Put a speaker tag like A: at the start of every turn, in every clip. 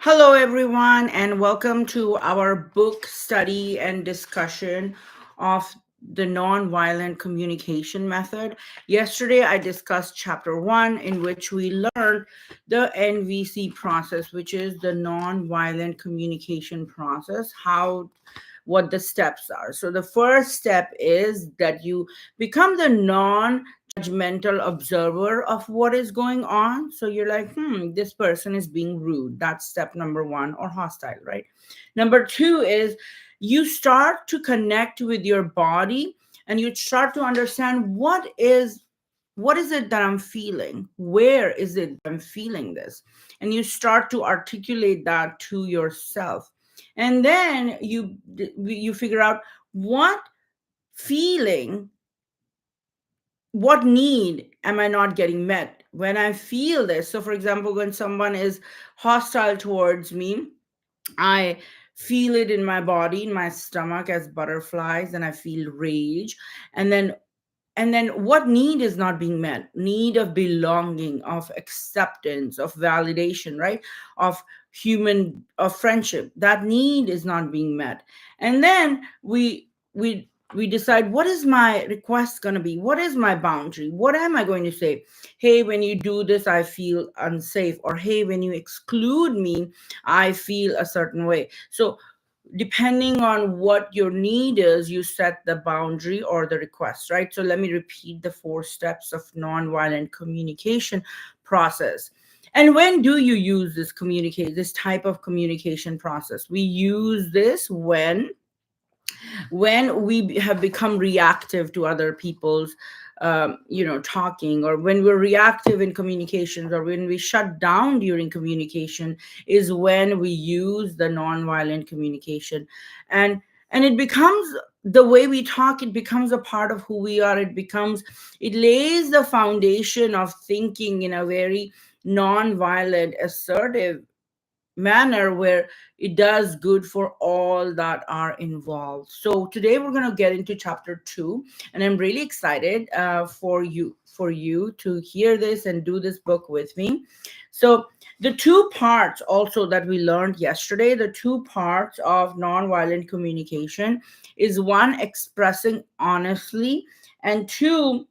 A: Hello, everyone, and welcome to our book study and discussion of the nonviolent communication method. Yesterday, I discussed chapter one, in which we learned the NVC process, which is the nonviolent communication process, how what the steps are. So, the first step is that you become the non judgmental observer of what is going on. So you're like, this person is being rude. That's step number one, or hostile, right? Number two is you start to connect with your body and you start to understand what is it that I'm feeling? Where is it I'm feeling this? And you start to articulate that to yourself. And then you figure out what feeling, what need am I not getting met when I feel this. So for example, when someone is hostile towards me, I feel it in my body, in my stomach, as butterflies, and I feel rage. And then and then what need is not being met? Need of belonging, of acceptance, of validation, right? Of friendship. That need is not being met. And then we decide, what is my request going to be? What is my boundary? What am I going to say? Hey, when you do this, I feel unsafe. Or hey, when you exclude me, I feel a certain way. So depending on what your need is, you set the boundary or the request, right? So let me repeat the four steps of nonviolent communication process. And when do you use this type of communication process? We use this when we have become reactive to other people's talking, or when we're reactive in communications, or when we shut down during communication, is when we use the nonviolent communication. And it becomes the way we talk, it becomes a part of who we are. It lays the foundation of thinking in a very nonviolent, assertive manner, where it does good for all that are involved. So today we're going to get into chapter 2, and I'm really excited for you to hear this and do this book with me. So the two parts also that we learned yesterday, the two parts of nonviolent communication, is one, expressing honestly, and two,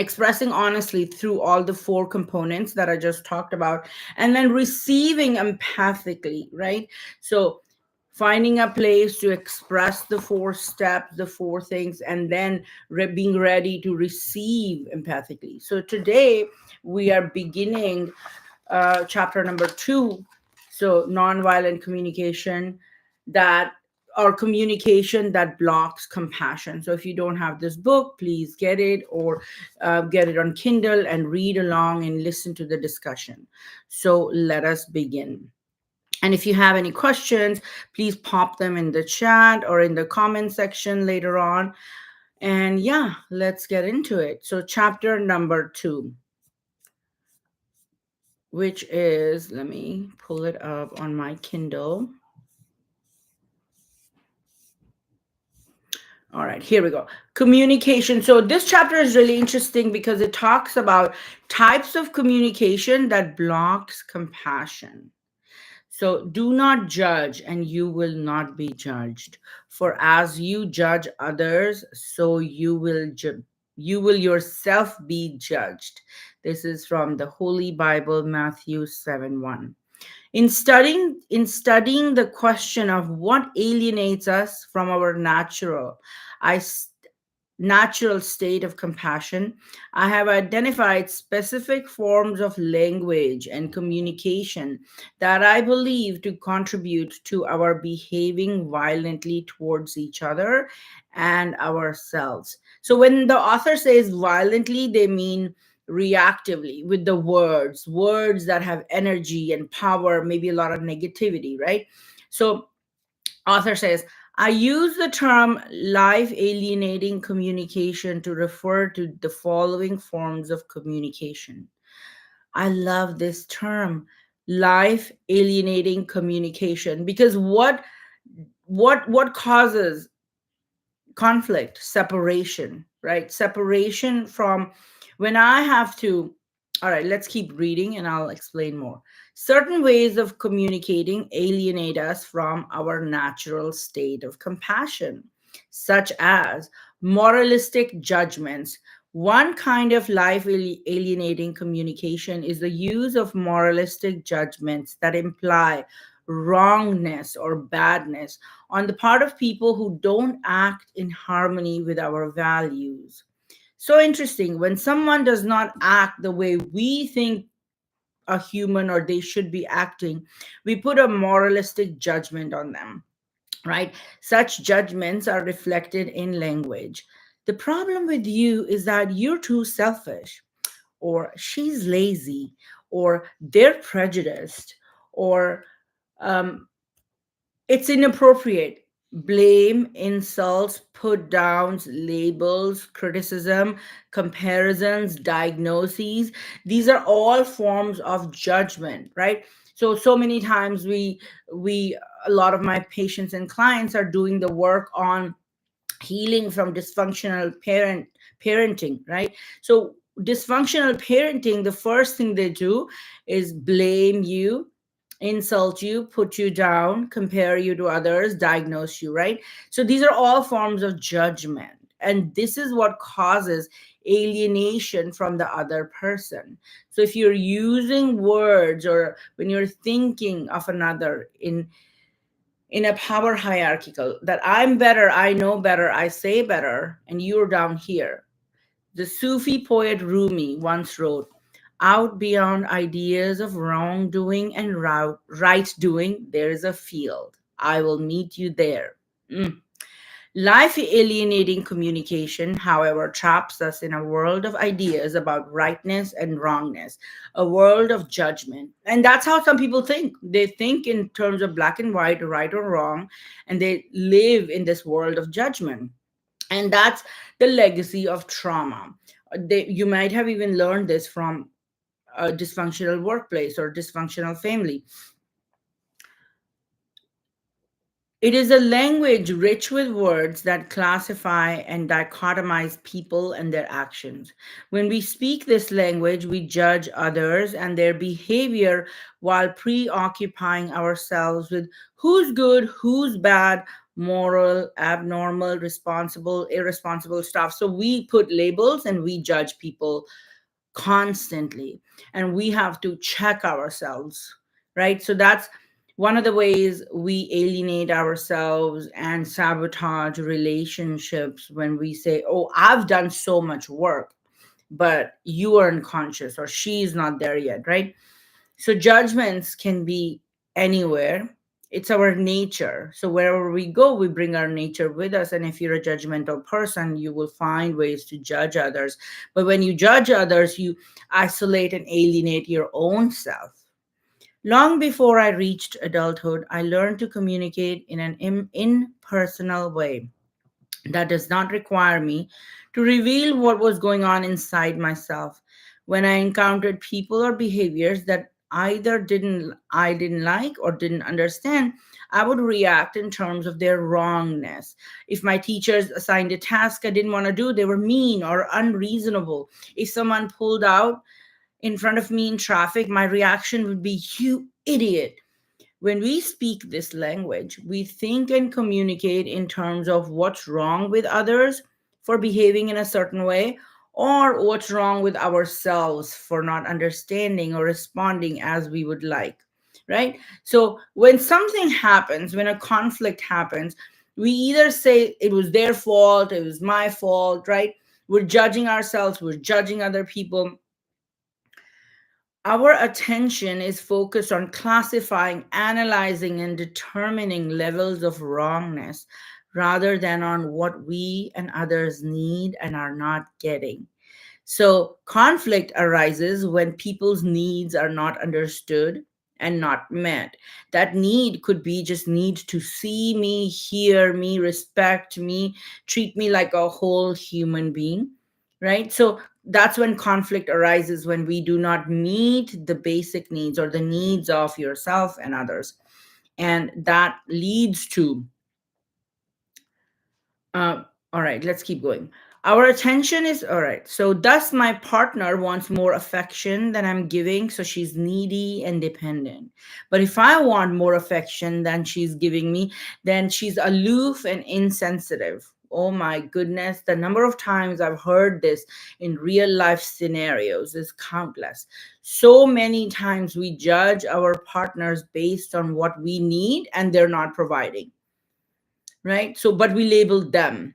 A: expressing honestly through all the four components that I just talked about, and then receiving empathically, right? So finding a place to express the four steps, the four things, and then being ready to receive empathically. So today we are beginning chapter number 2. So nonviolent communication, that or communication that blocks compassion. So if you don't have this book, please get it, or get it on Kindle and read along and listen to the discussion. So let us begin. And if you have any questions, please pop them in the chat or in the comment section later on. And yeah, let's get into it. So chapter number 2, which is, let me pull it up on my Kindle. All right, here we go. Communication. So this chapter is really interesting because it talks about types of communication that blocks compassion. So do not judge, and you will not be judged. For as you judge others, so you will yourself be judged. This is from the Holy Bible, Matthew 7:1. In studying the question of what alienates us from our I s- natural state of compassion, I have identified specific forms of language and communication that I believe to contribute to our behaving violently towards each other and ourselves. So when the author says violently, they mean reactively, with the words that have energy and power, maybe a lot of negativity, right? So author says, I use the term life alienating communication to refer to the following forms of communication. I love this term, life alienating communication, because what causes conflict? Separation, right? Separation from, when I have to, all right, let's keep reading and I'll explain more. Certain ways of communicating alienate us from our natural state of compassion, such as moralistic judgments. One kind of life alienating communication is the use of moralistic judgments that imply wrongness or badness on the part of people who don't act in harmony with our values. So interesting. When someone does not act the way we think a human or they should be acting, we put a moralistic judgment on them, right? Such judgments are reflected in language. The problem with you is that you're too selfish, or she's lazy, or they're prejudiced, or um, it's inappropriate. Blame, insults, put downs, labels, criticism, comparisons, diagnoses. These are all forms of judgment, right? So many times we a lot of my patients and clients are doing the work on healing from dysfunctional parenting, right? So dysfunctional parenting, the first thing they do is blame you, insult you, put you down, compare you to others, diagnose you, right? So these are all forms of judgment, and this is what causes alienation from the other person. So if you're using words, or when you're thinking of another in a power hierarchical, that I'm better, I know better, I say better, and you're down here. The Sufi poet Rumi once wrote, out beyond ideas of wrongdoing and right doing, there is a field. I will meet you there. Mm. Life alienating communication, however, traps us in a world of ideas about rightness and wrongness, a world of judgment. And that's how some people think. They think in terms of black and white, right or wrong, and they live in this world of judgment. And that's the legacy of trauma. You might have even learned this from a dysfunctional workplace or dysfunctional family. It is a language rich with words that classify and dichotomize people and their actions. When we speak this language, we judge others and their behavior while preoccupying ourselves with who's good, who's bad, moral, abnormal, responsible, irresponsible stuff. So we put labels and we judge people constantly, and we have to check ourselves, right? So that's one of the ways we alienate ourselves and sabotage relationships, when we say, oh, I've done so much work, but you are unconscious, or she's not there yet, right? So judgments can be anywhere. It's our nature. So wherever we go, we bring our nature with us. And if you're a judgmental person, you will find ways to judge others. But when you judge others, you isolate and alienate your own self. Long before I reached adulthood, I learned to communicate in an impersonal way that does not require me to reveal what was going on inside myself. When I encountered people or behaviors that either didn't I didn't like or didn't understand, I would react in terms of their wrongness. If my teachers assigned a task I didn't want to do, they were mean or unreasonable. If someone pulled out in front of me in traffic, my reaction would be, you idiot. When we speak this language, we think and communicate in terms of what's wrong with others for behaving in a certain way, or what's wrong with ourselves for not understanding or responding as we would like, right? So when something happens, when a conflict happens, we either say it was their fault, it was my fault, right? We're judging ourselves, we're judging other people. Our attention is focused on classifying, analyzing, and determining levels of wrongness rather than on what we and others need and are not getting. So, conflict arises when people's needs are not understood and not met. That need could be just need to see me, hear me, respect me, treat me like a whole human being, right? So, that's when conflict arises, when we do not meet the basic needs or the needs of yourself and others. And that leads to uh, all right, let's keep going. Our attention is all right. So, thus, my partner wants more affection than I'm giving. So, she's needy and dependent. But if I want more affection than she's giving me, then she's aloof and insensitive. Oh my goodness. The number of times I've heard this in real life scenarios is countless. So many times we judge our partners based on what we need and they're not providing, right? So, but we label them.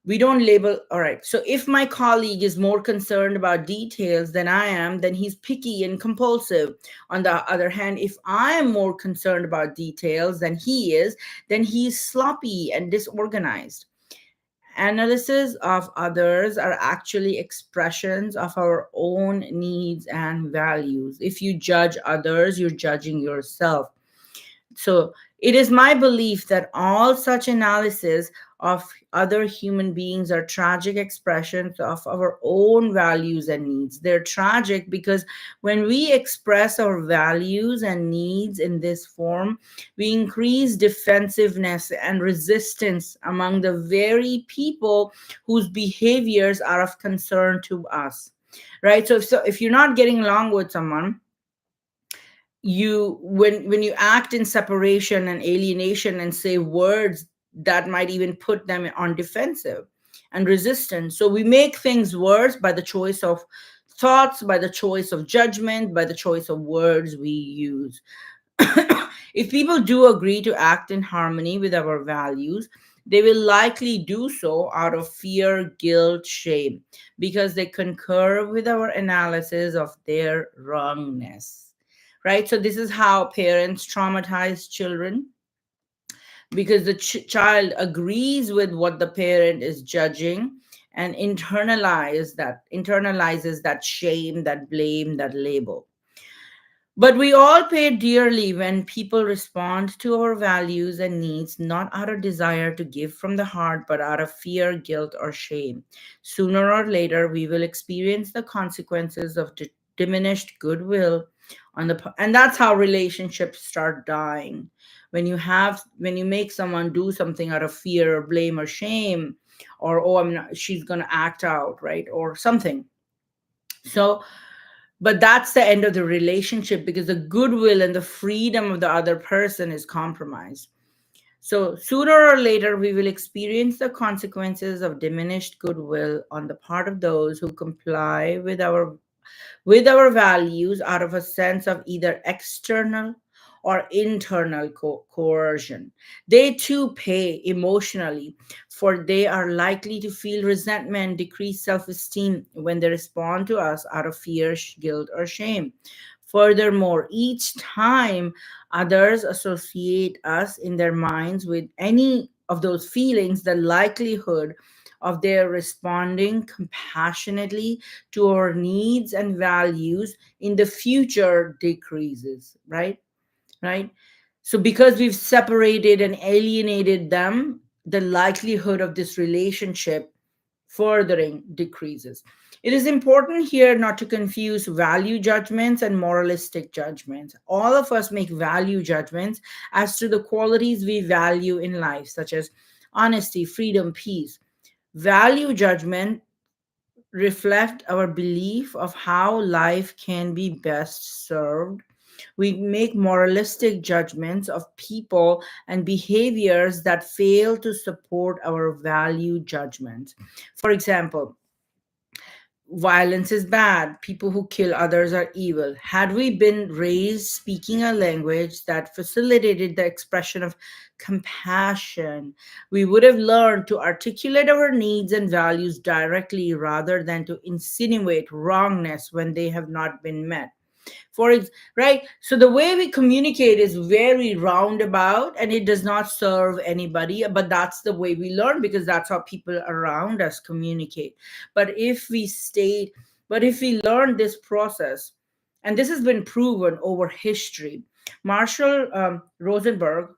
A: We don't label. All right, so if my colleague is more concerned about details than I am, then he's picky and compulsive. On the other hand, if I am more concerned about details than he is, then he's sloppy and disorganized. Analysis of others are actually expressions of our own needs and values. If you judge others, you're judging yourself. So it is my belief that all such analysis of other human beings are tragic expressions of our own values and needs. They're tragic because when we express our values and needs in this form, we increase defensiveness and resistance among the very people whose behaviors are of concern to us. Right? So if you're not getting along with someone, you when you act in separation and alienation and say words that might even put them on defensive and resistant, so we make things worse by the choice of thoughts, by the choice of judgment, by the choice of words we use. If people do agree to act in harmony with our values, they will likely do so out of fear, guilt, shame, because they concur with our analysis of their wrongness. Right? So, this is how parents traumatize children, because the child agrees with what the parent is judging and internalizes that shame, that blame, that label. But we all pay dearly when people respond to our values and needs, not out of desire to give from the heart, but out of fear, guilt, or shame. Sooner or later, we will experience the consequences of diminished goodwill and that's how relationships start dying. When you make someone do something out of fear or blame or shame, or oh, she's gonna act out, right, or something. So but that's the end of the relationship because the goodwill and the freedom of the other person is compromised. So sooner or later, we will experience the consequences of diminished goodwill on the part of those who comply with our values out of a sense of either external or internal coercion. They too pay emotionally, for they are likely to feel resentment, decreased self esteem when they respond to us out of fear, guilt, or shame. Furthermore, each time others associate us in their minds with any of those feelings, the likelihood of their responding compassionately to our needs and values in the future decreases, right? So because we've separated and alienated them, the likelihood of this relationship furthering decreases. It is important here not to confuse value judgments and moralistic judgments. All of us make value judgments as to the qualities we value in life, such as honesty, freedom, peace. Value judgment reflect our belief of how life can be best served. We make moralistic judgments of people and behaviors that fail to support our value judgments. For example, violence is bad. People who kill others are evil. Had we been raised speaking a language that facilitated the expression of compassion, we would have learned to articulate our needs and values directly rather than to insinuate wrongness when they have not been met. Right, so the way we communicate is very roundabout and it does not serve anybody, but that's the way we learn because that's how people around us communicate. but if we state but if we learn this process, and this has been proven over history. Marshall Rosenberg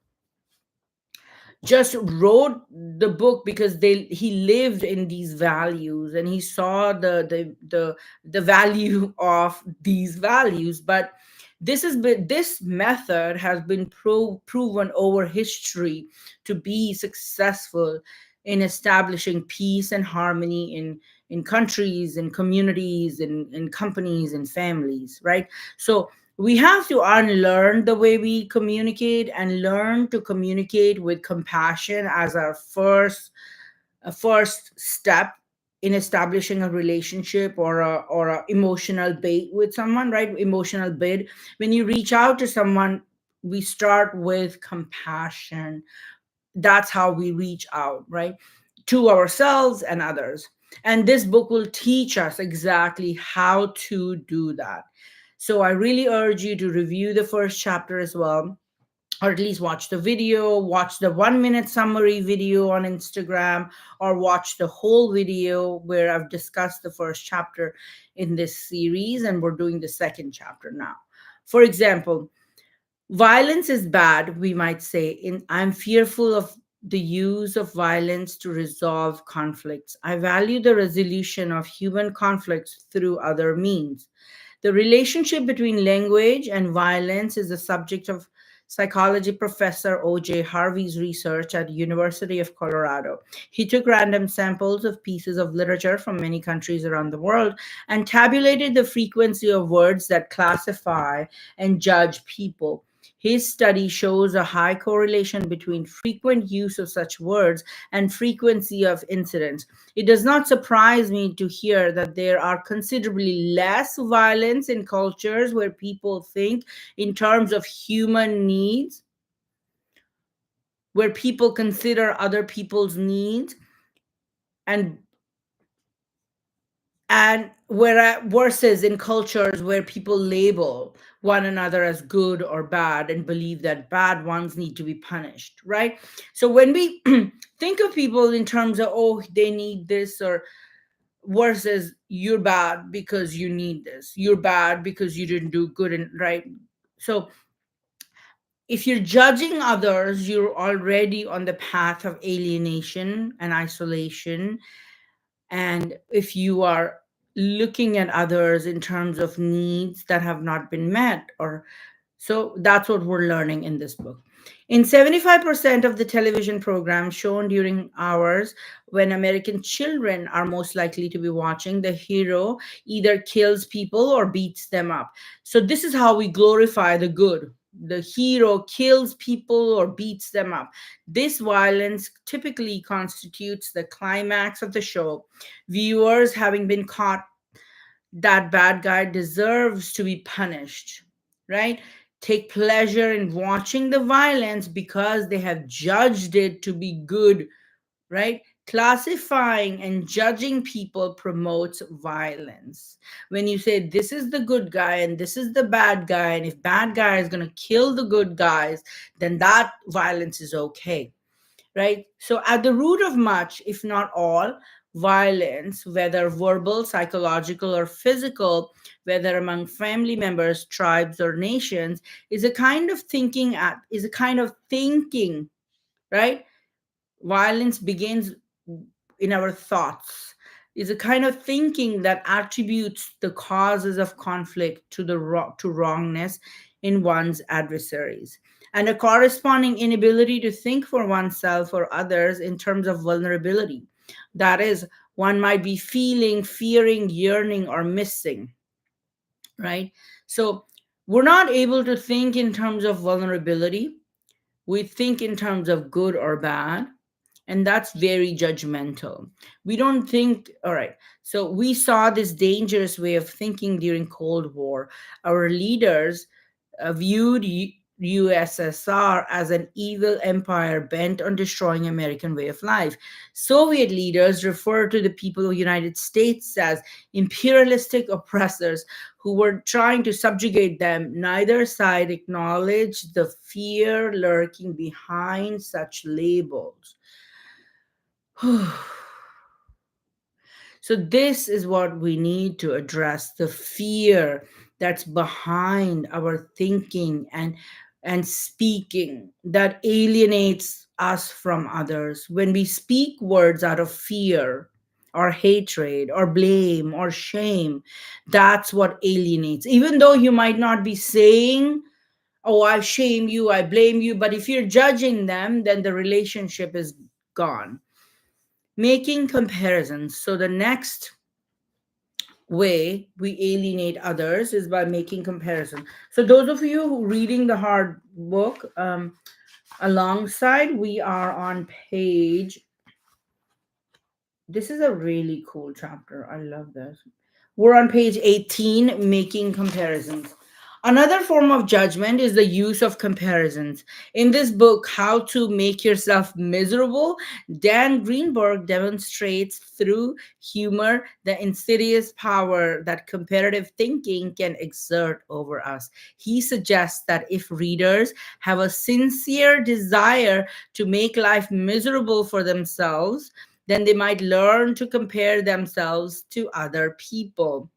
A: just wrote the book because he lived in these values and he saw the value of these values. But this method has been proven over history to be successful in establishing peace and harmony in countries, in communities, in companies and families, right? So we have to unlearn the way we communicate and learn to communicate with compassion as our first step in establishing a relationship or a emotional bait with someone, right? Emotional bid. When you reach out to someone, we start with compassion. That's how we reach out, right, to ourselves and others. And this book will teach us exactly how to do that. So I really urge you to review the first chapter as well, or at least watch the video, watch the 1 minute summary video on Instagram, or watch the whole video where I've discussed the first chapter in this series, and we're doing the second chapter now. For example, violence is bad, we might say. I'm fearful of the use of violence to resolve conflicts. I value the resolution of human conflicts through other means. The relationship between language and violence is the subject of psychology professor O.J. Harvey's research at University of Colorado. He took random samples of pieces of literature from many countries around the world and tabulated the frequency of words that classify and judge people. His study shows a high correlation between frequent use of such words and frequency of incidents. It does not surprise me to hear that there are considerably less violence in cultures where people think in terms of human needs, where people consider other people's needs, and where versus in cultures where people label one another as good or bad and believe that bad ones need to be punished, right? So when we think of people in terms of, oh, they need this, or versus you're bad because you need this, you're bad because you didn't do good, and right. So if you're judging others, you're already on the path of alienation and isolation. And if you are looking at others in terms of needs that have not been met, or so that's what we're learning in this book. In 75% of the television programs shown during hours when American children are most likely to be watching, the hero either kills people or beats them up. So, this is how we glorify the good. The hero kills people or beats them up. This violence typically constitutes the climax of the show. Viewers, having been caught that bad guy deserves to be punished, right? Take pleasure in watching the violence because they have judged it to be good, right? Classifying and judging people promotes violence. When you say this is the good guy and this is the bad guy, and if bad guy is going to kill the good guys, then that violence is okay, right? So, at the root of much, if not all, violence, whether verbal, psychological, or physical, whether among family members, tribes, or nations, is a kind of thinking, right? Violence begins in our thoughts, is a kind of thinking that attributes the causes of conflict to to wrongness in one's adversaries, and a corresponding inability to think for oneself or others in terms of vulnerability. That is, one might be feeling, fearing, yearning, or missing, right? So we're not able to think in terms of vulnerability. We think in terms of good or bad, and that's very judgmental. We don't think, all right. So we saw this dangerous way of thinking during Cold War. Our leaders viewed USSR as an evil empire bent on destroying American way of life. Soviet leaders referred to the people of the United States as imperialistic oppressors who were trying to subjugate them. Neither side acknowledged the fear lurking behind such labels. So this is what we need to address, the fear that's behind our thinking and speaking that alienates us from others. When we speak words out of fear or hatred or blame or shame, that's what alienates. Even though you might not be saying, oh, I shame you, I blame you, but if you're judging them, then the relationship is gone. Making comparisons. So the next way we alienate others is by making comparison. So those of you who reading the hard book, alongside, we are on page, this is a really cool chapter. I love this. We're on page 18, making comparisons. Another form of judgment is the use of comparisons. In this book, How to Make Yourself Miserable, Dan Greenberg demonstrates through humor the insidious power that comparative thinking can exert over us. He suggests that if readers have a sincere desire to make life miserable for themselves, then they might learn to compare themselves to other people.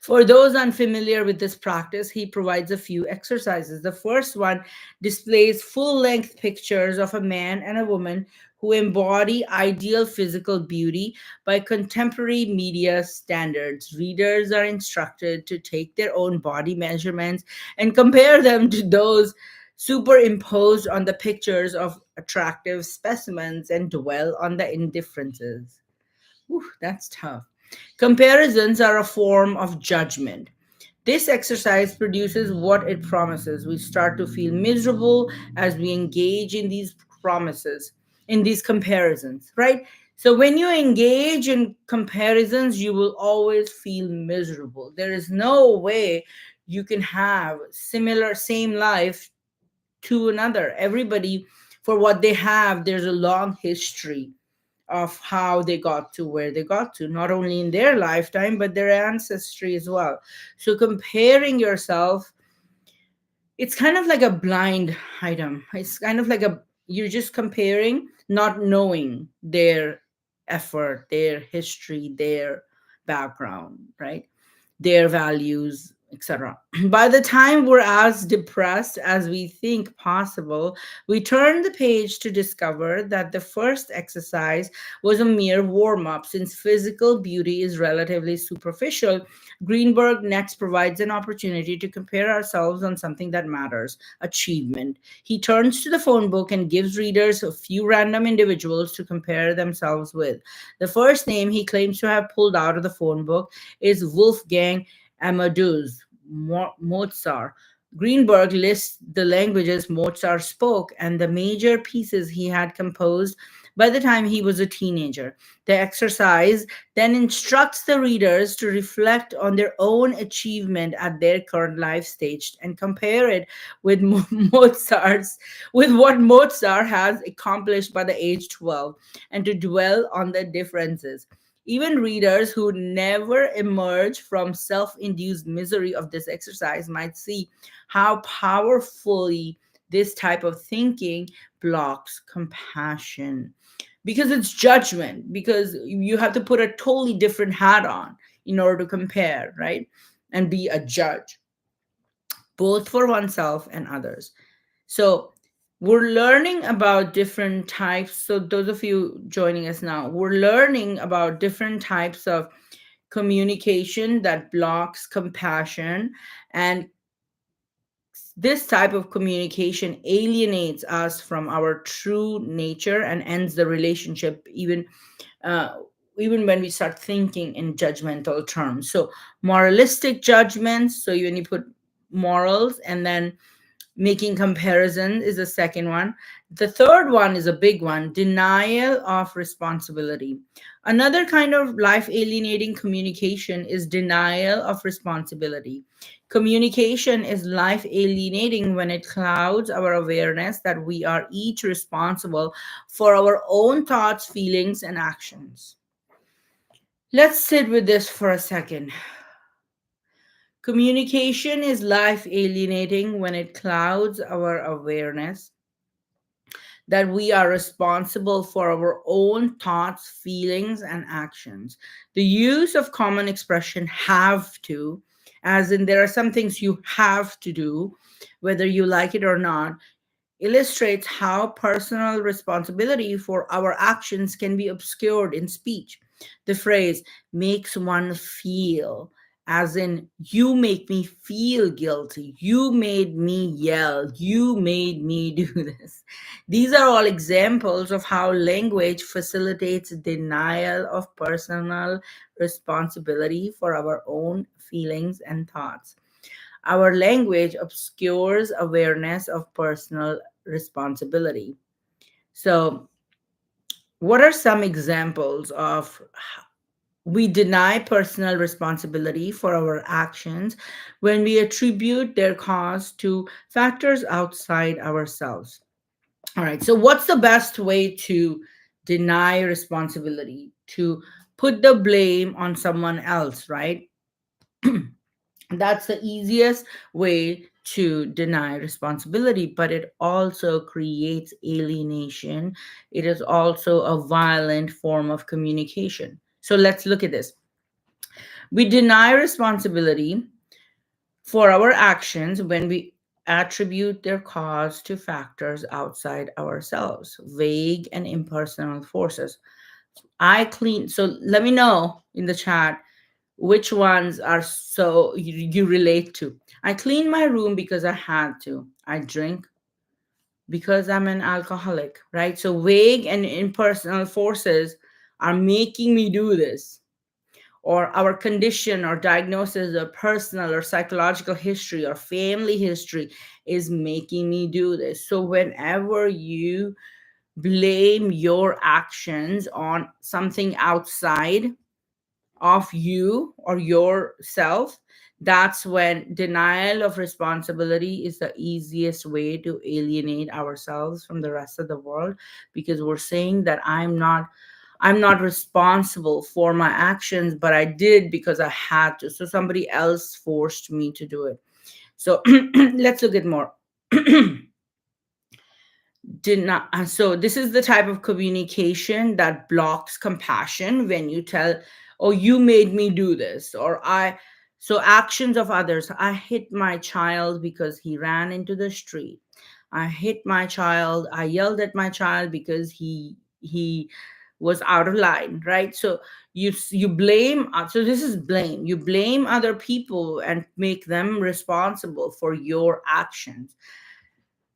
A: For those unfamiliar with this practice, he provides a few exercises. The first one displays full length pictures of a man and a woman who embody ideal physical beauty by contemporary media standards. Readers are instructed to take their own body measurements and compare them to those superimposed on the pictures of attractive specimens and dwell on the indifferences. Whew, that's tough. Comparisons are a form of judgment. This exercise produces what it promises. We start to feel miserable as we engage in these promises, in these comparisons, right? So when you engage in comparisons, you will always feel miserable. There is no way you can have similar, same life to another. Everybody, for what they have, there's a long history of how they got to where they got to, not only in their lifetime, but their ancestry as well. So comparing yourself, it's kind of like a blind item. It's kind of like you're just comparing, not knowing their effort, their history, their background, right? Their values, etc. By the time we're as depressed as we think possible, we turn the page to discover that the first exercise was a mere warm up. Since physical beauty is relatively superficial, Greenberg next provides an opportunity to compare ourselves on something that matters: achievement. He turns to the phone book and gives readers a few random individuals to compare themselves with. The first name he claims to have pulled out of the phone book is Wolfgang Amadeus Mozart. Greenberg lists the languages Mozart spoke and the major pieces he had composed by the time he was a teenager. The exercise then instructs the readers to reflect on their own achievement at their current life stage and compare it with Mozart's with what Mozart has accomplished by the age 12, and to dwell on the differences. Even readers who never emerge from self induced misery of this exercise might see how powerfully this type of thinking blocks compassion, because it's judgment, because you have to put a totally different hat on in order to compare, right? And be a judge, both for oneself and others. So we're learning about different types. So those of you joining us now, we're learning about different types of communication that blocks compassion, and this type of communication alienates us from our true nature and ends the relationship, uh, even when we start thinking in judgmental terms. So moralistic judgments, so when you put morals and then making comparison is the second one. The third one is a big one: denial of responsibility. Another kind of life alienating communication is denial of responsibility. Communication is life alienating when it clouds our awareness that we are each responsible for our own thoughts, feelings, and actions. Let's sit with this for a second. Communication is life alienating when it clouds our awareness that we are responsible for our own thoughts, feelings, and actions. The use of common expression have to, as in there are some things you have to do, whether you like it or not, illustrates how personal responsibility for our actions can be obscured in speech. The phrase makes one feel as in, you make me feel guilty, you made me yell, you made me do this. These are all examples of how language facilitates denial of personal responsibility for our own feelings and thoughts. Our language obscures awareness of personal responsibility. So, what are some examples of we deny personal responsibility for our actions when we attribute their cause to factors outside ourselves? All right, so what's the best way to deny responsibility? To put the blame on someone else, right? That's the easiest way to deny responsibility, but it also creates alienation. It is also a violent form of communication. So let's look at this. We deny responsibility for our actions when we attribute their cause to factors outside ourselves, vague and impersonal forces. I clean, so let me know in the chat which ones are so you relate to. I clean my room because I had to. I drink because I'm an alcoholic, right? So vague and impersonal forces are making me do this. Or our condition or diagnosis or personal or psychological history or family history is making me do this. So whenever you blame your actions on something outside of you or yourself, that's when denial of responsibility is the easiest way to alienate ourselves from the rest of the world, because we're saying that I'm not responsible for my actions, but I did because I had to. So somebody else forced me to do it. So let's look at more. Did not So this is the type of communication that blocks compassion. When you tell, oh, you made me do this, or I so actions of others. I hit my child because he ran into the street. I hit my child, I yelled at my child because he was out of line, right? So you blame, so this is blame. You blame other people and make them responsible for your actions.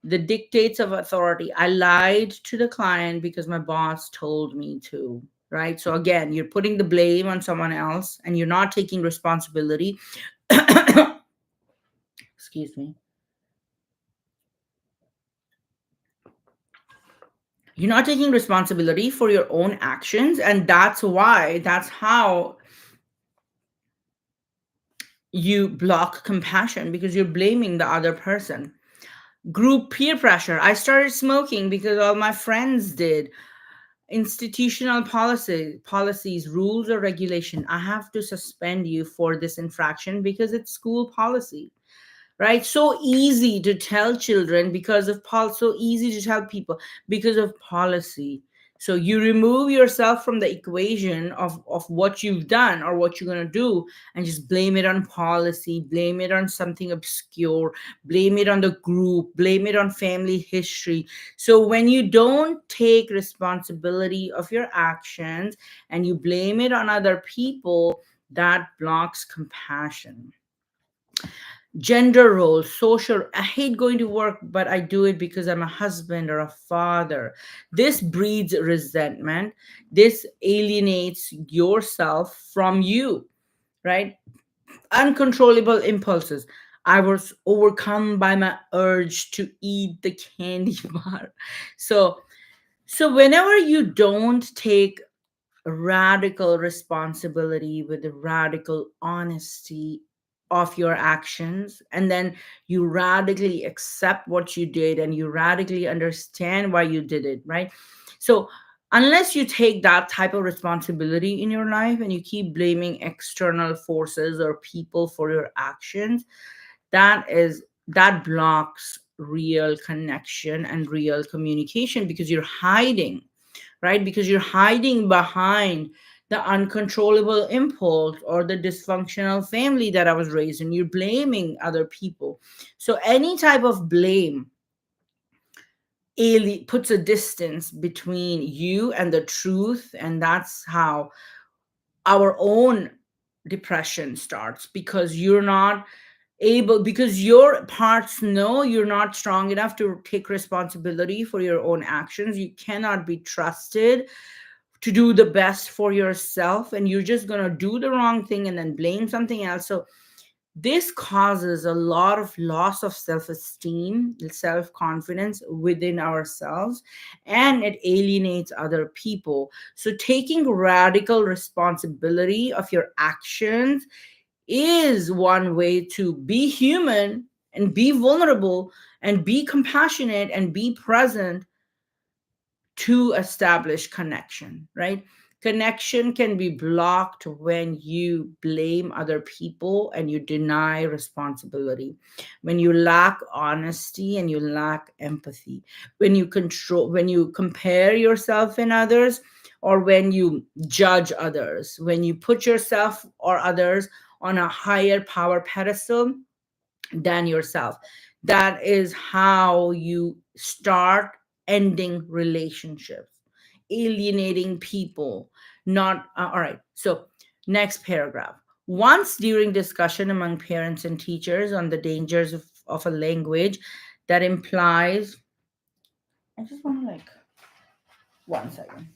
A: The dictates of authority. I lied to the client because my boss told me to, right? So again, you're putting the blame on someone else and you're not taking responsibility. Excuse me. You're not taking responsibility for your own actions, and that's how you block compassion, because you're blaming the other person. Group peer pressure. I started smoking because all my friends did. Institutional policies, rules, or regulation. I have to suspend you for this infraction because it's school policy, right? So easy to tell children because of so easy to tell people because of policy. So you remove yourself from the equation of what you've done or what you're going to do, and just blame it on policy, blame it on something obscure, blame it on the group, blame it on family history. So when you don't take responsibility of your actions and you blame it on other people, that blocks compassion. Gender roles, social. I hate going to work, but I do it because I'm a husband or a father. This breeds resentment. This alienates yourself from you, right? Uncontrollable impulses. I was overcome by my urge to eat the candy bar. So, so whenever you don't take radical responsibility with the radical honesty of your actions, and then you radically accept what you did and you radically understand why you did it, right? So unless you take that type of responsibility in your life and you keep blaming external forces or people for your actions, that blocks real connection and real communication, because you're hiding, right? Because you're hiding behind the uncontrollable impulse or the dysfunctional family that I was raised in. You're blaming other people. So any type of blame puts a distance between you and the truth, and that's how our own depression starts, because you're not able, because your parts know you're not strong enough to take responsibility for your own actions. You cannot be trusted to do the best for yourself, and you're just going to do the wrong thing and then blame something else. So this causes a lot of loss of self esteem, self confidence within ourselves, and it alienates other people. So, taking radical responsibility of your actions is one way to be human and be vulnerable and be compassionate and be present to establish connection, right? Connection can be blocked when you blame other people and you deny responsibility, when you lack honesty and you lack empathy, when you compare yourself and others, or when you judge others, when you put yourself or others on a higher power pedestal than yourself. That is how you start ending relationships, alienating people. Not all right. So, next paragraph. Once during discussion among parents and teachers on the dangers of a language that implies, I just want to like, 1 second.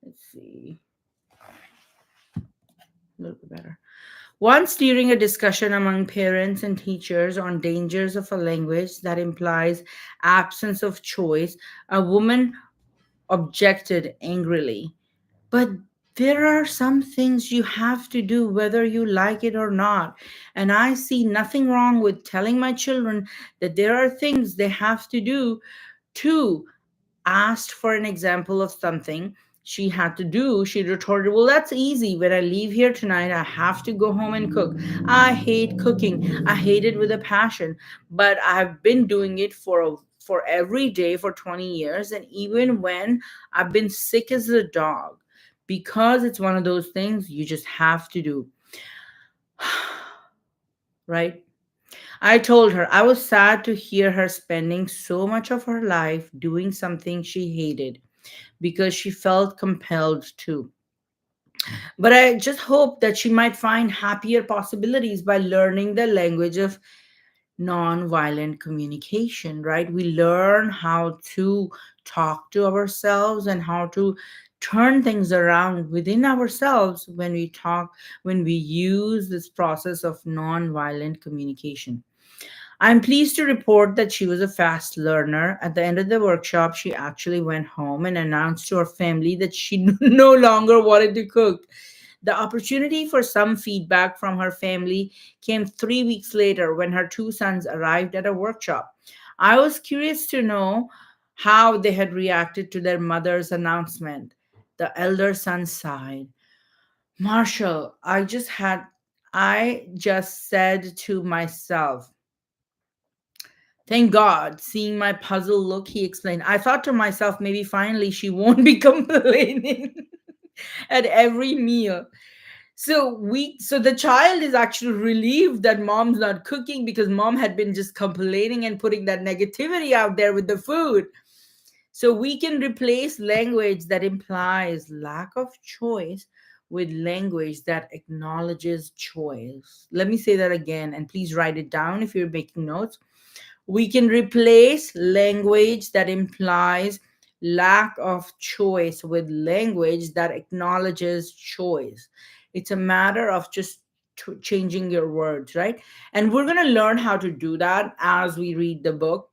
A: Let's see. A little bit better. Once during a discussion among parents and teachers on dangers of a language that implies absence of choice, a woman objected angrily. But there are some things you have to do whether you like it or not. And I see nothing wrong with telling my children that there are things they have to do too. Asked for an example of something she had to do, she retorted, "Well, that's easy. When I leave here tonight, I have to go home and cook. I hate cooking. I hate it with a passion, but I've been doing it for every day for 20 years, and even when I've been sick as a dog, because it's one of those things you just have to do." Right? I told her I was sad to hear her spending so much of her life doing something she hated because she felt compelled to. But I just hope that she might find happier possibilities by learning the language of nonviolent communication, right? We learn how to talk to ourselves and how to turn things around within ourselves when we talk, when we use this process of nonviolent communication. I'm pleased to report that she was a fast learner. At the end of the workshop, she actually went home and announced to her family that she no longer wanted to cook. The opportunity for some feedback from her family came 3 weeks later when her two sons arrived at a workshop. I was curious to know how they had reacted to their mother's announcement. The elder son sighed. "Marshall, I just said to myself, thank God." Seeing my puzzled look, he explained, "I thought to myself, maybe finally she won't be complaining at every meal." So the child is actually relieved that mom's not cooking, because mom had been just complaining and putting that negativity out there with the food. So we can replace language that implies lack of choice with language that acknowledges choice. Let me say that again, and please write it down if you're making notes. We can replace language that implies lack of choice with language that acknowledges choice. It's a matter of just changing your words, right? And we're going to learn how to do that as we read the book.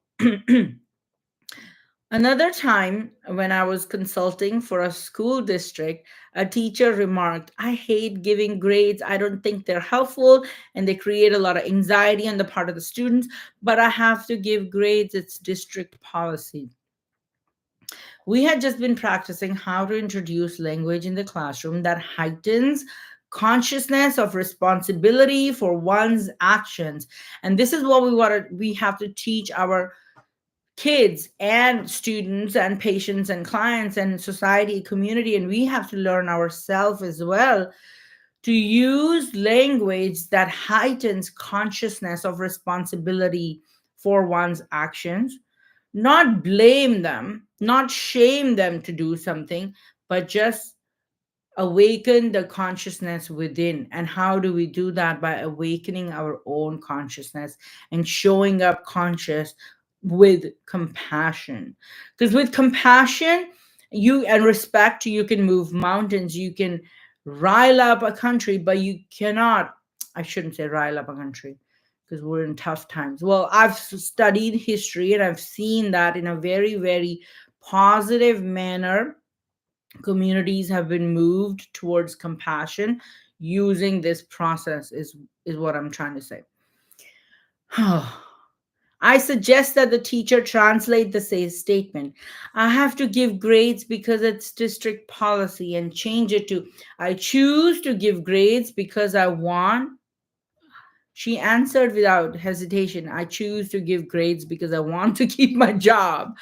A: Another time, when I was consulting for a school district, a teacher remarked, "I hate giving grades. I don't think they're helpful and they create a lot of anxiety on the part of the students, but I have to give grades. It's district policy." We had just been practicing how to introduce language in the classroom that heightens consciousness of responsibility for one's actions. And this is what we have to teach our kids and students and patients and clients and society, community, and we have to learn ourselves as well to use language that heightens consciousness of responsibility for one's actions, not blame them, not shame them to do something, but just awaken the consciousness within. And how do we do that? By awakening our own consciousness and showing up conscious with compassion. Because with compassion, you and respect, you can move mountains, you can rile up a country, but you cannot, I shouldn't say rile up a country because we're in tough times. Well, I've studied history and I've seen that in a very, very positive manner communities have been moved towards compassion using this process, is what I'm trying to say. I suggest that the teacher translate the statement, I have to give grades because it's district policy, and change it to, I choose to give grades because I want. She answered without hesitation, I choose to give grades because I want to keep my job,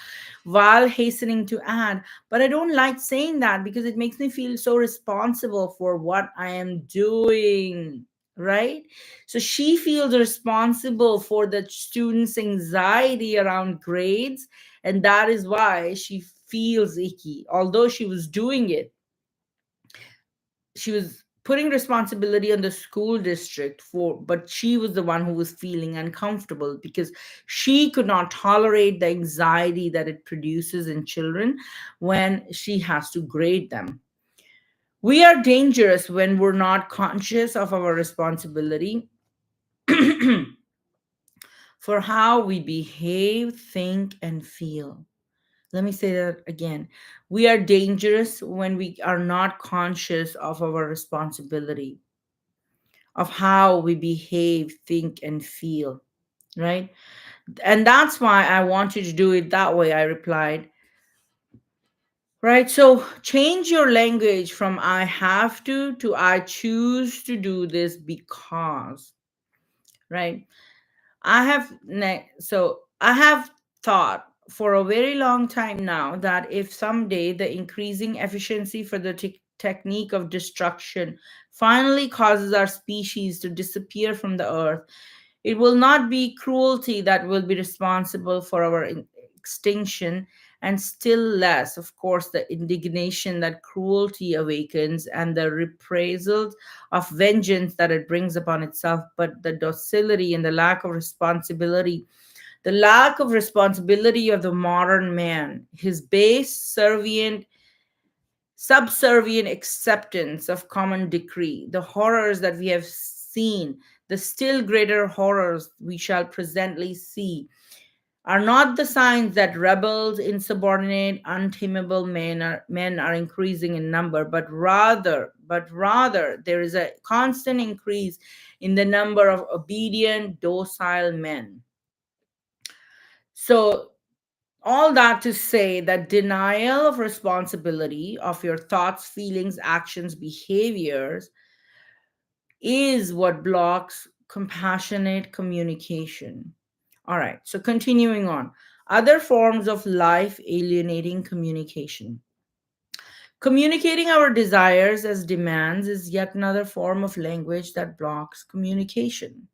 A: while hastening to add, but I don't like saying that because it makes me feel so responsible for what I am doing. Right? So she feels responsible for the students' anxiety around grades, and that is why she feels icky. Although she was doing it, she was putting responsibility on the school district for, but she was the one who was feeling uncomfortable because she could not tolerate the anxiety that it produces in children when she has to grade them. We are dangerous when we're not conscious of our responsibility for how we behave, think, and feel. Let me say that again. We are dangerous when we are not conscious of our responsibility, of how we behave, think, and feel, right? And that's why I wanted to do it that way, I replied. Right? So change your language from I have to I choose to do this because, right? I have thought for a very long time now that if someday the increasing efficiency for the technique of destruction finally causes our species to disappear from the earth, it will not be cruelty that will be responsible for our extinction, and still less, of course, the indignation that cruelty awakens and the reprisals of vengeance that it brings upon itself, but the docility and the lack of responsibility. The lack of responsibility of the modern man, his base, subservient acceptance of common decree, the horrors that we have seen, the still greater horrors we shall presently see, are not the signs that rebels, insubordinate, untamable men are increasing in number, but rather there is a constant increase in the number of obedient, docile men. So all that to say that denial of responsibility of your thoughts, feelings, actions, behaviors is what blocks compassionate communication. All right, so continuing on. Other forms of life alienating communication. Communicating our desires as demands is yet another form of language that blocks communication.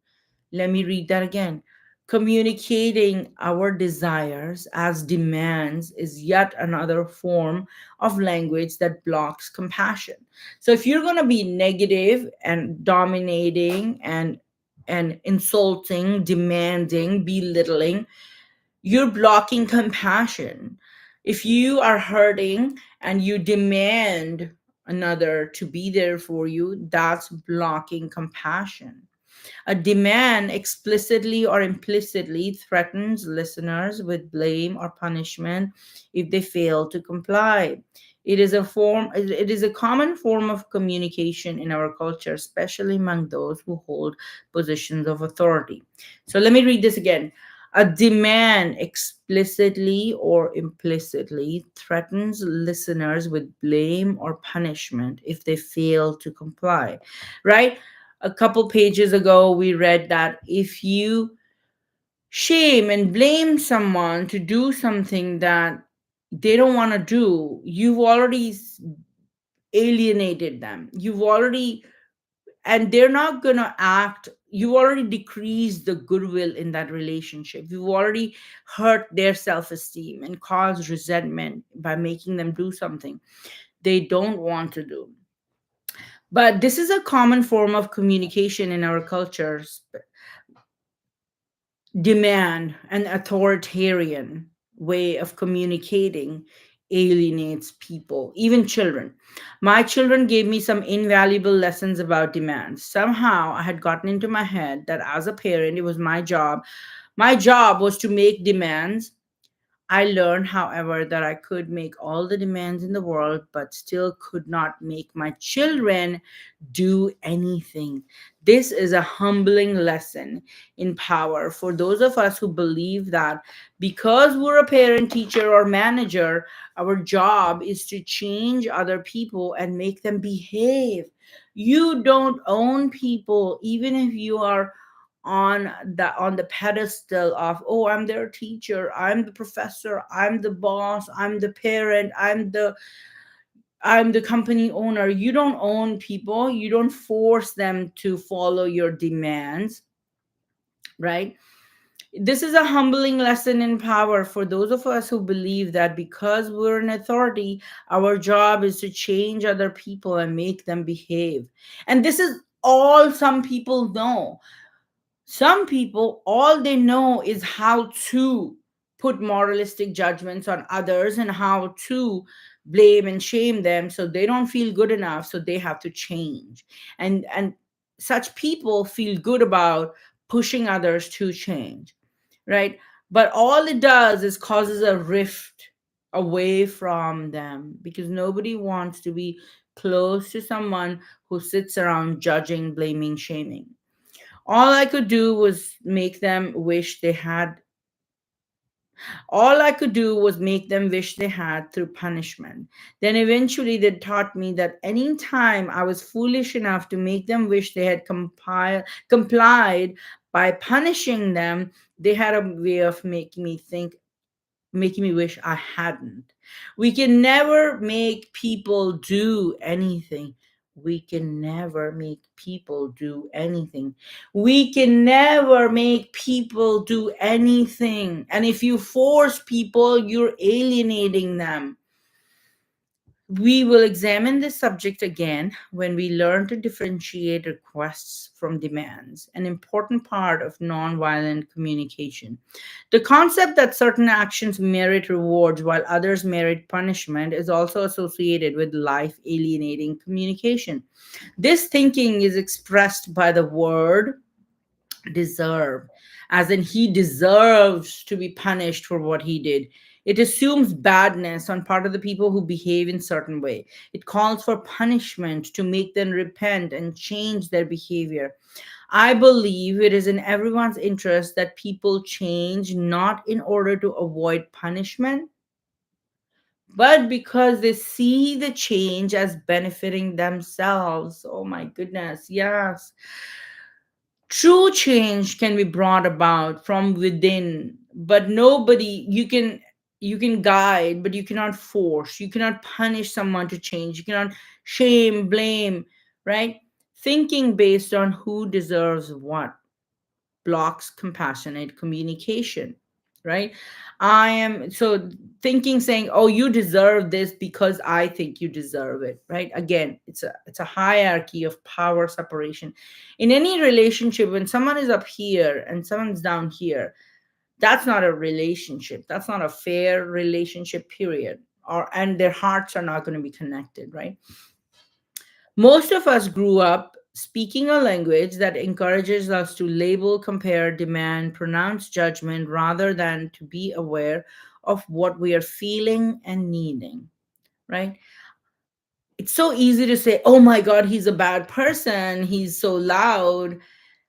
A: Let me read that again. Communicating our desires as demands is yet another form of language that blocks compassion. So if you're going to be negative and dominating and insulting, demanding, belittling, you're blocking compassion. If you are hurting and you demand another to be there for you, that's blocking compassion. A demand explicitly or implicitly threatens listeners with blame or punishment if they fail to comply. It is a common form of communication in our culture, especially among those who hold positions of authority. So let me read this again. A demand explicitly or implicitly threatens listeners with blame or punishment if they fail to comply. Right? A couple pages ago, we read that if you shame and blame someone to do something that they don't want to do, you've already alienated them. And they're not going to act. You already decreased the goodwill in that relationship. You've already hurt their self esteem and caused resentment by making them do something they don't want to do. But this is a common form of communication in our cultures. Demand, an authoritarian way of communicating, alienates people, even children. My children gave me some invaluable lessons about demands. Somehow I had gotten into my head that as a parent, it was my job. My job was to make demands. I learned, however, that I could make all the demands in the world, but still could not make my children do anything. This is a humbling lesson in power for those of us who believe that because we're a parent, teacher, or manager, our job is to change other people and make them behave. You don't own people, even if you are on the pedestal of, oh, I'm their teacher, I'm the professor, I'm the boss, I'm the parent, I'm the company owner. You don't own people. You don't force them to follow your demands, right? This is a humbling lesson in power for those of us who believe that because we're an authority, our job is to change other people and make them behave. And this is all some people know. Some people, all they know is how to put moralistic judgments on others and how to blame and shame them so they don't feel good enough, so they have to change. And such people feel good about pushing others to change, right? But all it does is causes a rift away from them because nobody wants to be close to someone who sits around judging, blaming, shaming. All I could do was make them wish they had. All I could do was make them wish they had through punishment. Then eventually they taught me that any time I was foolish enough to make them wish they had complied by punishing them, they had a way of making me wish I hadn't. We can never make people do anything. We can never make people do anything. We can never make people do anything. And if you force people, you're alienating them. We will examine this subject again when we learn to differentiate requests from demands, an important part of nonviolent communication. The concept that certain actions merit rewards while others merit punishment is also associated with life alienating communication. This thinking is expressed by the word deserve, as in he deserves to be punished for what he did. It assumes badness on part of the people who behave in certain way. It calls for punishment to make them repent and change their behavior. I believe it is in everyone's interest that people change not in order to avoid punishment, but because they see the change as benefiting themselves. Oh my goodness, yes. True change can be brought about from within, but nobody you can guide, but you cannot force. You cannot punish someone to change. You cannot shame, blame, right? Thinking based on who deserves what blocks compassionate communication, right? I am so thinking saying, oh, you deserve this because I think you deserve it, right? Again, it's a hierarchy of power separation. In any relationship, when someone is up here and someone's down here, that's not a relationship. That's not a fair relationship, period. Or and their hearts are not going to be connected, right? Most of us grew up speaking a language that encourages us to label, compare, demand, pronounce judgment rather than to be aware of what we are feeling and needing, right? It's so easy to say, oh my God, he's a bad person, he's so loud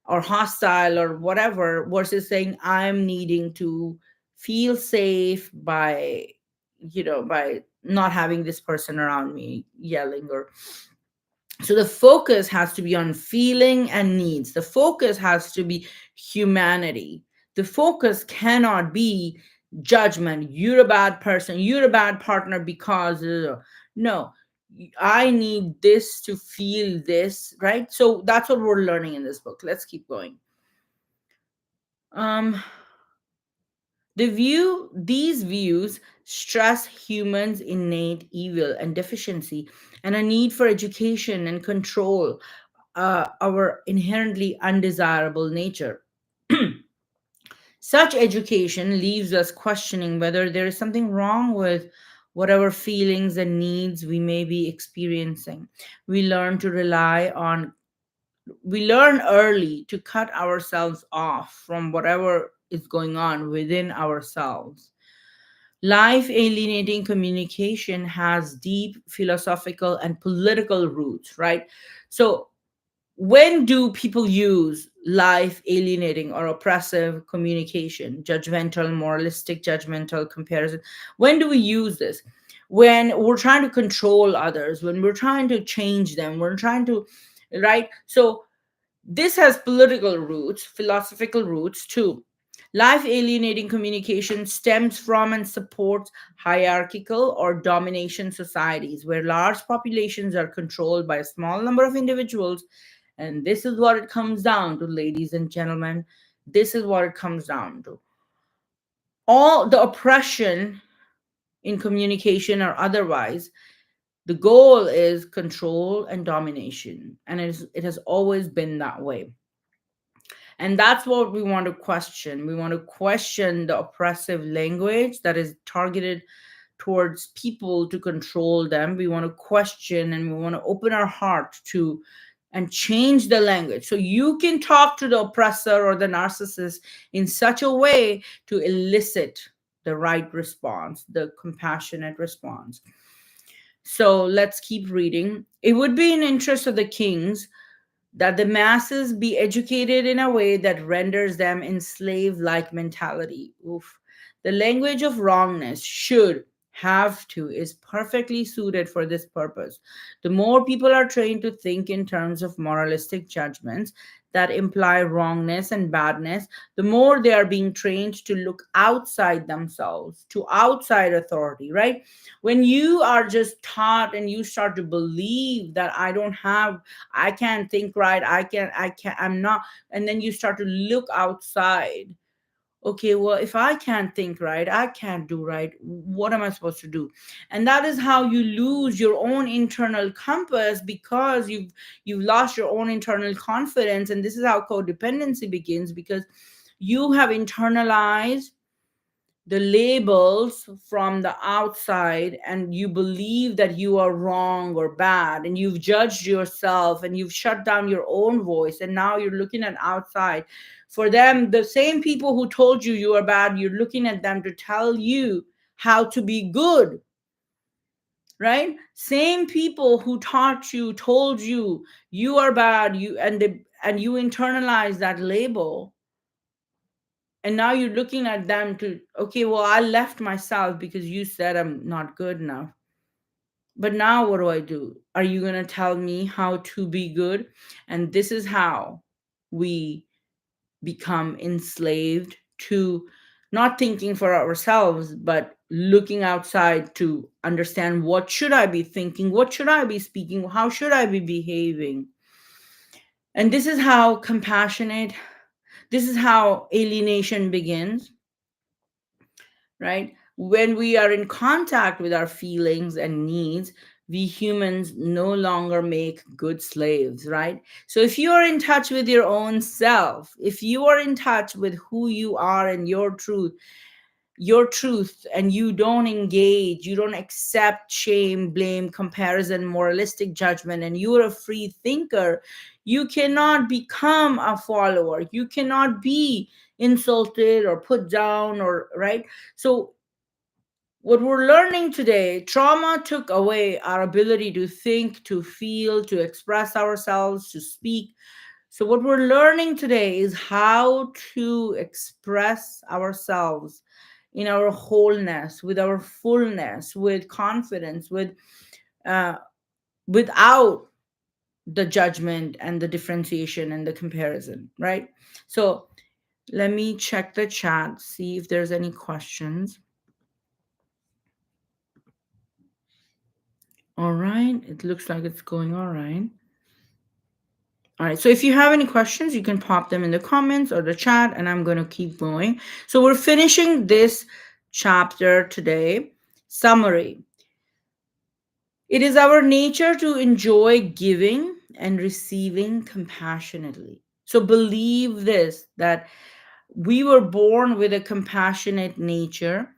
A: or hostile or whatever, versus saying, I'm needing to feel safe by, by not having this person around me yelling or so the focus has to be on feeling and needs. The focus has to be humanity. The focus cannot be judgment. You're a bad person, you're a bad partner because no, I need this to feel this, right? So that's what we're learning in this book. Let's keep going. um these views stress humans' innate evil and deficiency, and a need for education and control, our inherently undesirable nature. Such education leaves us questioning whether there is something wrong with whatever feelings and needs we may be experiencing. We learn to rely on, we learn early to cut ourselves off from whatever is going on within ourselves. Life alienating communication has deep philosophical and political roots, right? So, when do people use life alienating or oppressive communication, judgmental, moralistic, judgmental comparison? When do we use this? When we're trying to control others, when we're trying to change them, we're trying to, right? So, this has political roots, philosophical roots too. Life alienating communication stems from and supports hierarchical or domination societies where large populations are controlled by a small number of individuals. And this is what it comes down to, ladies and gentlemen. This is what it comes down to. All the oppression in communication or otherwise, the goal is control and domination. And it has always been that way. And that's what we want to question. We want to question the oppressive language that is targeted towards people to control them. We want to question and we want to open our heart to and change the language. So you can talk to the oppressor or the narcissist in such a way to elicit the right response, the compassionate response. So let's keep reading. It would be in interest of the kings that the masses be educated in a way that renders them enslaved like mentality. Oof. The language of wrongness should have to is perfectly suited for this purpose. The more people are trained to think in terms of moralistic judgments that imply wrongness and badness, the more they are being trained to look outside themselves, to outside authority, right? When you are just taught and you start to believe that I can't think right, I'm not, and then you start to look outside. Okay, well, if I can't think right, I can't do right, what am I supposed to do? And that is how you lose your own internal compass, because you've lost your own internal confidence. And this is how codependency begins, because you have internalized the labels from the outside, and you believe that you are wrong or bad, and you've judged yourself and you've shut down your own voice, and now you're looking at outside. For them, the same people who told you you are bad, you're looking at them to tell you how to be good, right? Same people who taught you, told you you are bad, and you internalize that label. And now you're looking at them to, okay, well, I left myself because you said I'm not good enough. But now what do I do? Are you going to tell me how to be good? And this is how we become enslaved to not thinking for ourselves, but looking outside to understand, what should I be thinking? What should I be speaking? How should I be behaving? And this is how alienation begins, right? When we are in contact with our feelings and needs, we humans no longer make good slaves, right? So if you are in touch with your own self, if you are in touch with who you are and your truth, and you don't engage, you don't accept shame, blame, comparison, moralistic judgment, and you're a free thinker, you cannot become a follower. You cannot be insulted or put down, or right. So what we're learning today, trauma took away our ability to think, to feel, to express ourselves, to speak. So, what we're learning today is how to express ourselves in our wholeness, with our fullness, with confidence, uh, without the judgment and the differentiation and the comparison, right? So, let me check the chat, see if there's any questions. All right, it looks like it's going all right. All right, so if you have any questions, you can pop them in the comments or the chat, and I'm going to keep going. So we're finishing this chapter today. Summary: it is our nature to enjoy giving and receiving compassionately. So believe this, that we were born with a compassionate nature.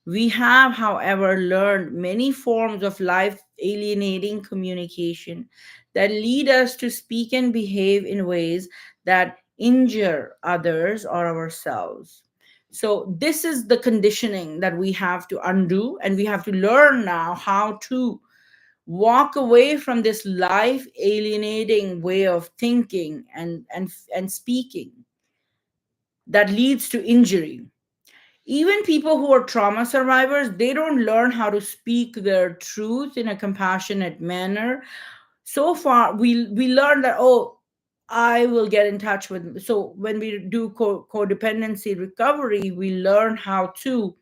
A: We have, however, learned many forms of life alienating communication that lead us to speak and behave in ways that injure others or ourselves. So, this is the conditioning that we have to undo, and we have to learn now how to walk away from this life alienating way of thinking and speaking that leads to injury. Even people who are trauma survivors, they don't learn how to speak their truth in a compassionate manner. So far we learn that, oh, I will get in touch with. So when we do codependency recovery, we learn how to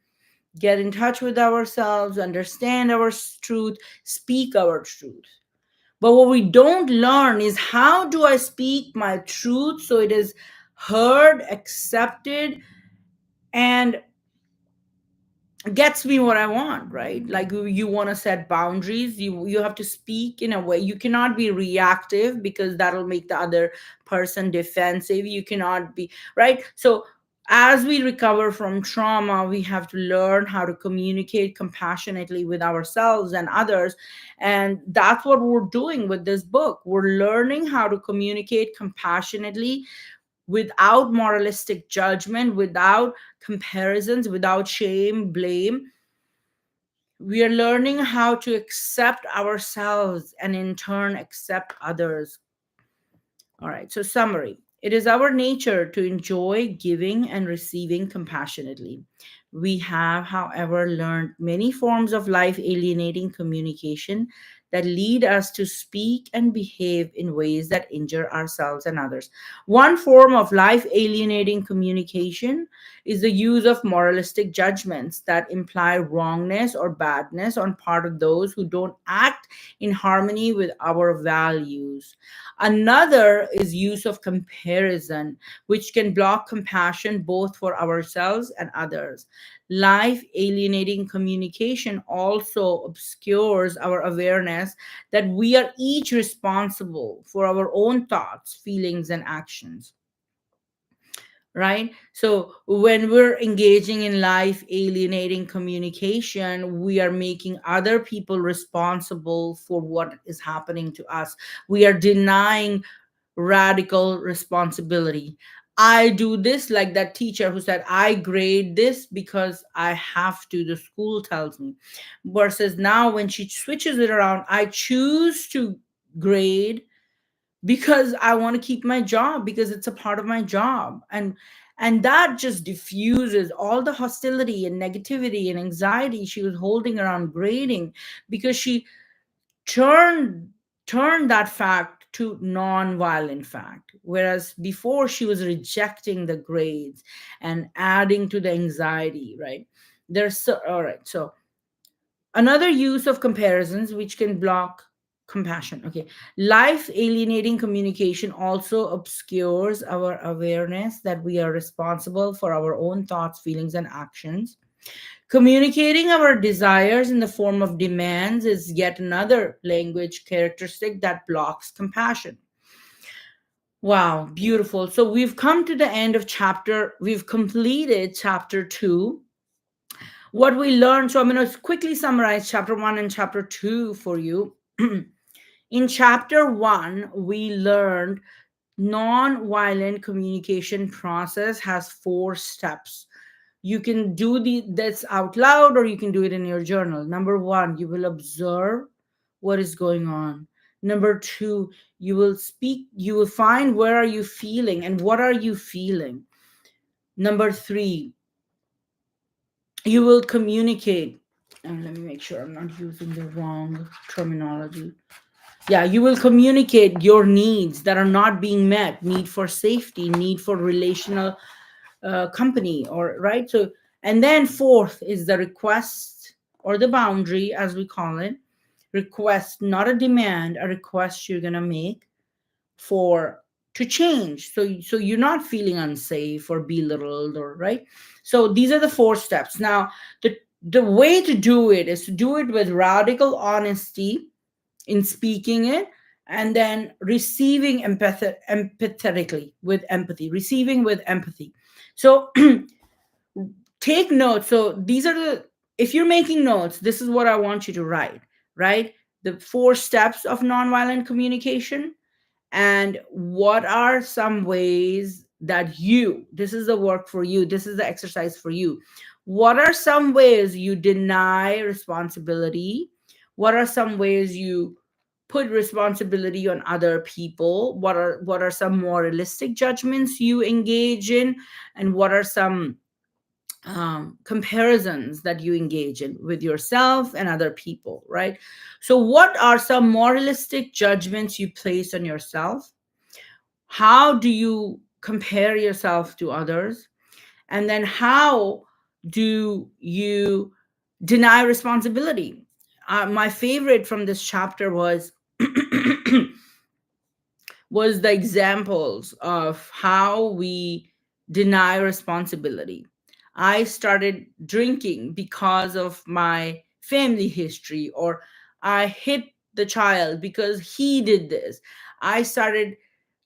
A: get in touch with ourselves, understand our truth, speak our truth. But what we don't learn is, how do I speak my truth so it is heard, accepted, and gets me what I want, right? Like, you want to set boundaries, you have to speak in a way. You cannot be reactive, because that'll make the other person defensive. You cannot be, right? So as we recover from trauma, we have to learn how to communicate compassionately with ourselves and others. And that's what we're doing with this book. We're learning how to communicate compassionately, without moralistic judgment, without comparisons, without shame, blame. We are learning how to accept ourselves and in turn accept others. All right, so summary. It is our nature to enjoy giving and receiving compassionately. We have, however, learned many forms of life alienating communication that lead us to speak and behave in ways that injure ourselves and others. One form of life alienating communication is the use of moralistic judgments that imply wrongness or badness on part of those who don't act in harmony with our values. Another is use of comparison, which can block compassion both for ourselves and others. Life alienating communication also obscures our awareness that we are each responsible for our own thoughts, feelings, and actions. Right? So when we're engaging in life alienating communication, we are making other people responsible for what is happening to us. We are denying radical responsibility. I do this, like that teacher who said, I grade this because I have to, the school tells me. Versus now, when she switches it around, I choose to grade because I want to keep my job, because it's a part of my job. And that just diffuses all the hostility and negativity and anxiety she was holding around grading, because she turned turned that fact to non-violent fact, whereas before she was rejecting the grades and adding to the anxiety, right? There's so, all right, so another use of comparisons which can block compassion. Okay, life alienating communication also obscures our awareness that we are responsible for our own thoughts, feelings, and actions. Communicating our desires in the form of demands is yet another language characteristic that blocks compassion. Wow, beautiful. So we've come to the end of we've completed chapter 2. What we learned, so I'm going to quickly summarize chapter 1 and chapter 2 for you. In chapter 1, we learned non-violent communication process has 4 steps. You can do this out loud, or you can do it in your journal. Number 1, you will observe what is going on. Number 2, you will find where are you feeling and what are you feeling. Number 3, you will communicate. And let me make sure I'm not using the wrong terminology. Yeah, you will communicate your needs that are not being met, need for safety, need for relational company, or right. So, and then fourth is the request, or the boundary as we call it. Request, not a demand, a request you're going to make for to change, so you're not feeling unsafe or belittled, or right. So these are the 4 steps. Now, the The way to do it is to do it with radical honesty in speaking it, and then receiving empathetically with empathy, receiving with empathy. So take notes. So these are the, if you're making notes, this is what I want you to write, right? The 4 steps of nonviolent communication, and what are some ways that you, this is the work for you, this is the exercise for you. What are some ways you deny responsibility? What are some ways you put responsibility on other people? What are some moralistic judgments you engage in? And what are some comparisons that you engage in with yourself and other people, right? So what are some moralistic judgments you place on yourself? How do you compare yourself to others? And then how do you deny responsibility? My favorite from this chapter was was the examples of how we deny responsibility. I started drinking because of my family history, or I hit the child because he did this. I started,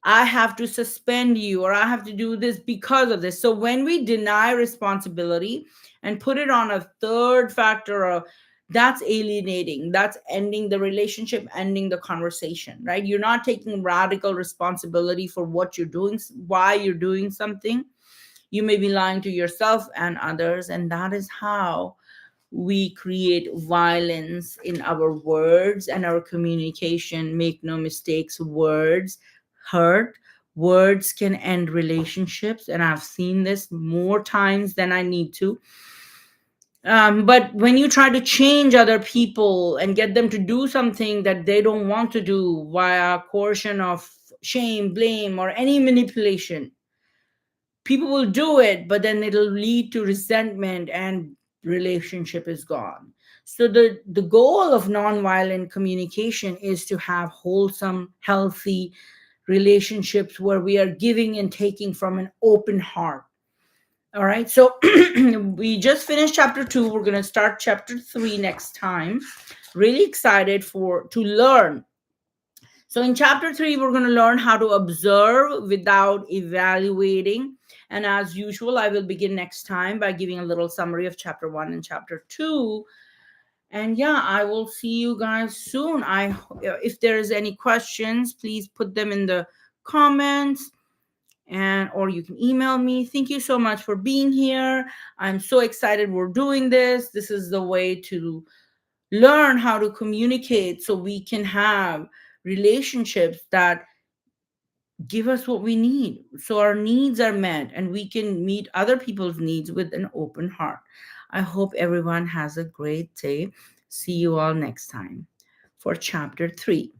A: I have to suspend you, or I have to do this because of this. So when we deny responsibility and put it on a third factor, of that's alienating, that's ending the relationship, ending the conversation, right? You're not taking radical responsibility for what you're doing, why you're doing something. You may be lying to yourself and others, and that is how we create violence in our words and our communication. Make no mistakes, words hurt. Words can end relationships, and I've seen this more times than I need to. But when you try to change other people and get them to do something that they don't want to do via coercion of shame, blame, or any manipulation, people will do it, but then it'll lead to resentment and relationship is gone. So the goal of nonviolent communication is to have wholesome, healthy relationships where we are giving and taking from an open heart. All right, so we just finished chapter 2. We're going to start chapter 3 next time. Really excited for to learn. So in chapter 3, we're going to learn how to observe without evaluating. And as usual, I will begin next time by giving a little summary of chapter 1 and chapter 2. And yeah, I will see you guys soon. If there's any questions, please put them in the comments, and or you can email me. Thank you so much for being here. I'm so excited we're doing this. This is the way to learn how to communicate so we can have relationships that give us what we need, so our needs are met and we can meet other people's needs with an open heart. I hope everyone has a great day. See you all next time for chapter 3.